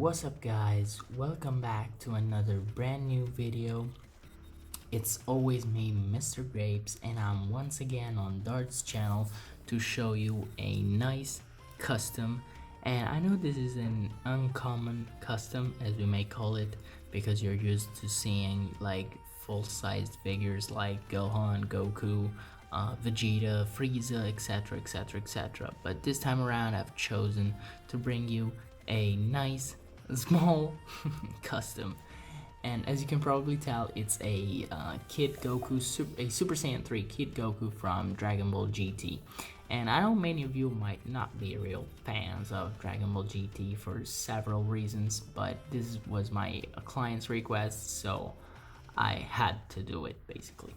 What's up guys, welcome back to another brand new video. It's always me, Mr. Grapes, and I'm once again on Dart's channel to show you a nice custom. And I know this is an uncommon custom, as we may call it, because you're used to seeing like full-sized figures like Gohan, Goku, Vegeta, Frieza, etc, etc, etc. But this time around I've chosen to bring you a nice small custom, and as you can probably tell, it's a Kid Goku, a Super Saiyan 3 Kid Goku from Dragon Ball GT. And I know many of you might not be real fans of Dragon Ball GT for several reasons, but this was my client's request, so I had to do it basically.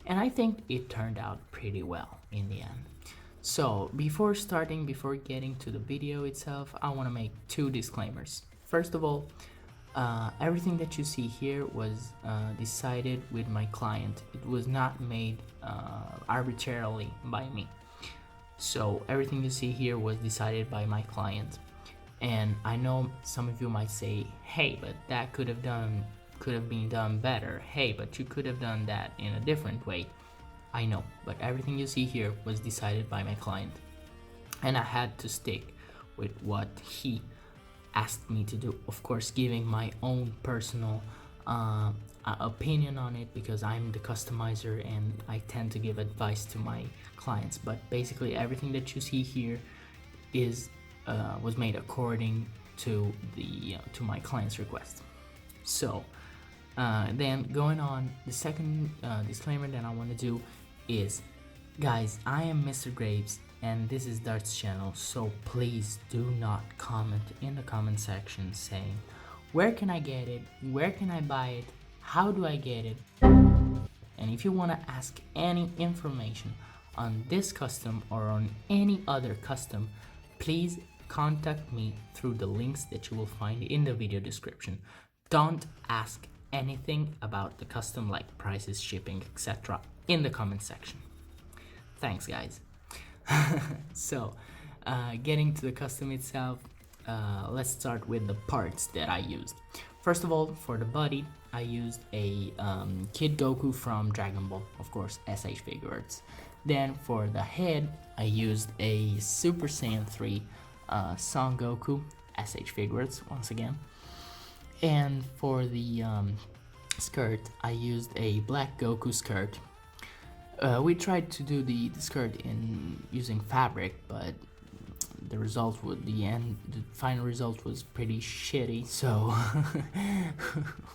And I think it turned out pretty well in the end. So before getting to the video itself, I want to make two disclaimers. First of all, everything that you see here was decided with my client. It was not made arbitrarily by me. So everything you see here was decided by my client. And I know some of you might say, hey, but that could have been done better. Hey, but you could have done that in a different way. I know, but everything you see here was decided by my client, and I had to stick with what he asked me to do. Of course, giving my own personal opinion on it, because I'm the customizer and I tend to give advice to my clients. But basically everything that you see here was made according to my client's request. So then going on, the second disclaimer that I want to do is, guys, I am Mr. Grapes and this is Dart's channel, so please do not comment in the comment section saying, where can I get it, where can I buy it, how do I get it? And if you want to ask any information on this custom or on any other custom, please contact me through the links that you will find in the video description. Don't ask anything about the custom like prices, shipping, etc. in the comment section. Thanks guys. So getting to the custom itself, let's start with the parts that I used. First of all, for the body I used a Kid Goku from Dragon Ball, of course, SH Figuarts. Then for the head I used a Super Saiyan 3 Son Goku, SH Figuarts once again. And for the skirt I used a black Goku skirt. We tried to do the skirt in using fabric, but the final result was pretty shitty, so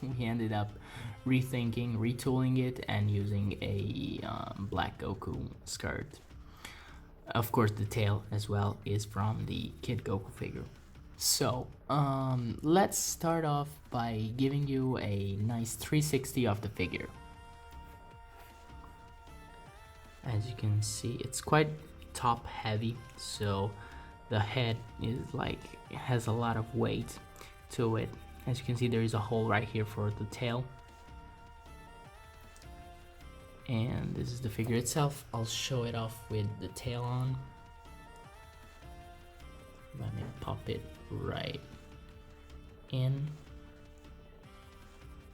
we ended up retooling it and using a black Goku skirt. Of course the tail as well is from the Kid Goku figure. So let's start off by giving you a nice 360 of the figure. As you can see, it's quite top heavy, so the head is has a lot of weight to it. As you can see, there is a hole right here for the tail. And this is the figure itself. I'll show it off with the tail on. Let me pop it right in,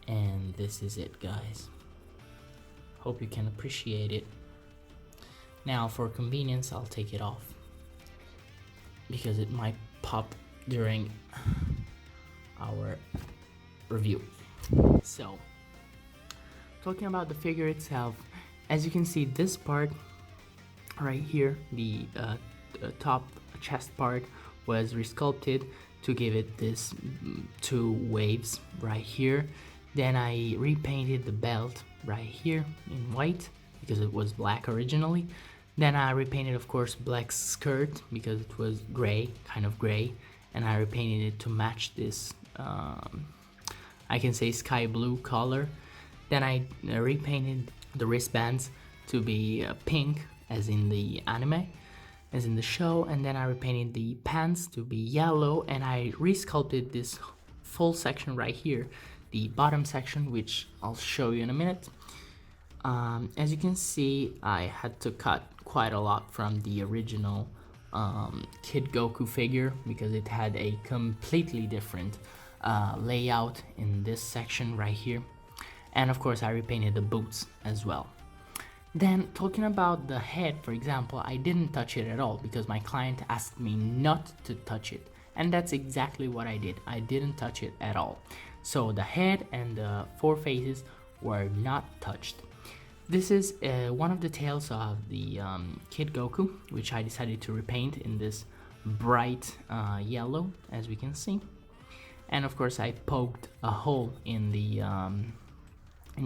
and this is it, guys. Hope you can appreciate it. Now for convenience I'll take it off because it might pop during our review. So talking about the figure itself, as you can see, this part right here, the top chest part, was resculpted to give it this two waves right here. Then I repainted the belt right here in white because it was black originally. Then I repainted, of course, black skirt because it was gray, kind of gray, and I repainted it to match this I can say sky blue color. Then I repainted the wristbands to be pink, as in the anime, as in the show, and then I repainted the pants to be yellow, and I resculpted this full section right here, the bottom section, which I'll show you in a minute. As you can see, I had to cut quite a lot from the original Kid Goku figure because it had a completely different layout in this section right here. And of course I repainted the boots as well. Then talking about the head, for example, I didn't touch it at all because my client asked me not to touch it, and that's exactly what I did. I didn't touch it at all. So the head and the four faces were not touched. This is one of the tails of the Kid Goku, which I decided to repaint in this bright yellow, as we can see. And of course I poked a hole in the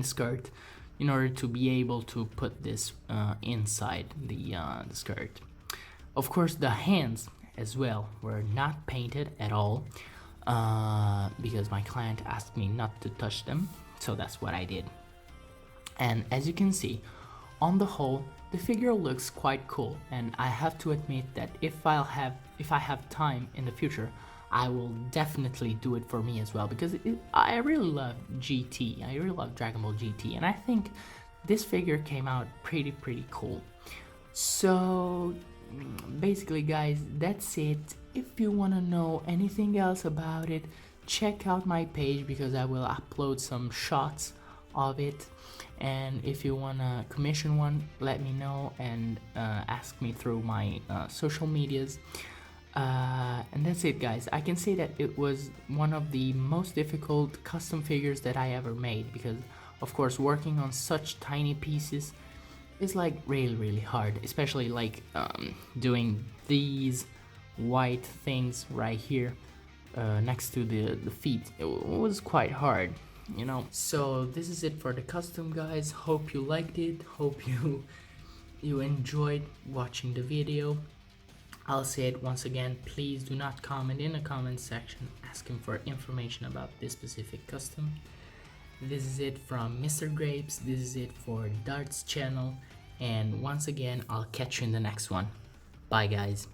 skirt in order to be able to put this inside the skirt. Of course the hands as well were not painted at all because my client asked me not to touch them, so that's what I did. And as you can see, on the whole, the figure looks quite cool, and I have to admit that if I have time in the future, I will definitely do it for me as well, because I really love GT. I really love Dragon Ball GT, and I think this figure came out pretty cool. So basically guys, that's it. If you want to know anything else about it, check out my page because I will upload some shots of it. And if you want to commission one, let me know and ask me through my social medias. And that's it guys. I can say that it was one of the most difficult custom figures that I ever made, because of course working on such tiny pieces is like really hard, especially like doing these white things right here next to the feet. It was quite hard, you know. So this is it for the custom guys. Hope you liked it, hope you enjoyed watching the video. I'll say it once again, please do not comment in the comment section asking for information about this specific custom. This is it from Mr. Grapes, this is it for Dart's channel, and once again I'll catch you in the next one. Bye guys.